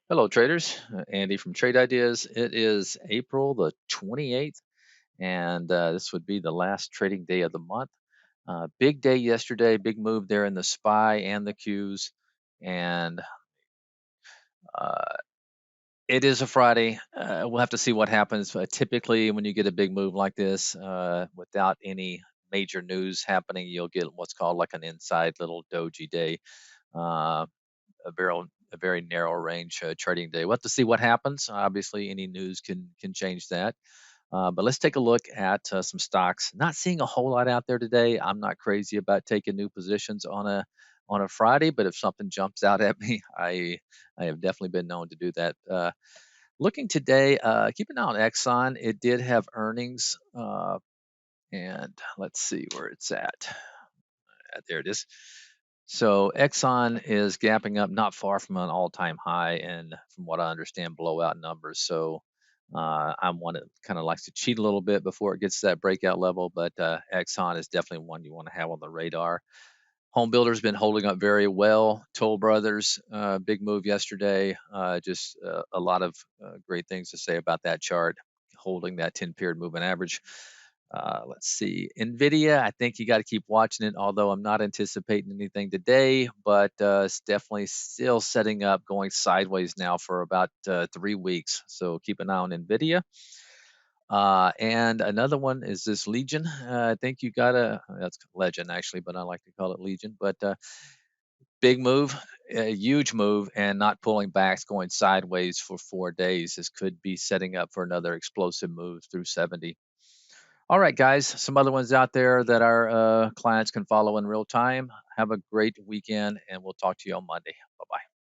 Hello, traders. Andy from Trade Ideas. It is April the 28th, and this would be the last trading day of the month. Big day yesterday, big move there in the SPY and the Qs, and uh, it is a Friday. We'll have to see what happens. Typically, when you get a big move like this, without any major news happening, you'll get what's called like an inside little doji day. Uh, a very narrow range trading day. We'll have to see what happens. Obviously, any news can change that. But let's take a look at some stocks. Not seeing a whole lot out there today. I'm not crazy about taking new positions on a Friday, but if something jumps out at me, I have definitely been known to do that. Looking today, keep an eye on Exxon. It did have earnings, and let's see where it's at. There it is. So Exxon is gapping up not far from an all-time high, and from what I understand, blowout numbers. So I'm one that kind of likes to cheat a little bit before it gets to that breakout level, but Exxon is definitely one you want to have on the radar. Home builders been holding up very well. Toll Brothers, big move yesterday. Just a lot of great things to say about that chart, holding that 10-period moving average. Let's see. NVIDIA, I think you got to keep watching it, although I'm not anticipating anything today, but it's definitely still setting up, going sideways now for about 3 weeks. So keep an eye on NVIDIA. And another one is this Legion. I think you got that's Legend actually, but I like to call it Legion. But big move, a huge move, and not pulling back, it's going sideways for 4 days. This could be setting up for another explosive move through 70. All right, guys, some other ones out there that our clients can follow in real time. Have a great weekend, and we'll talk to you on Monday. Bye bye.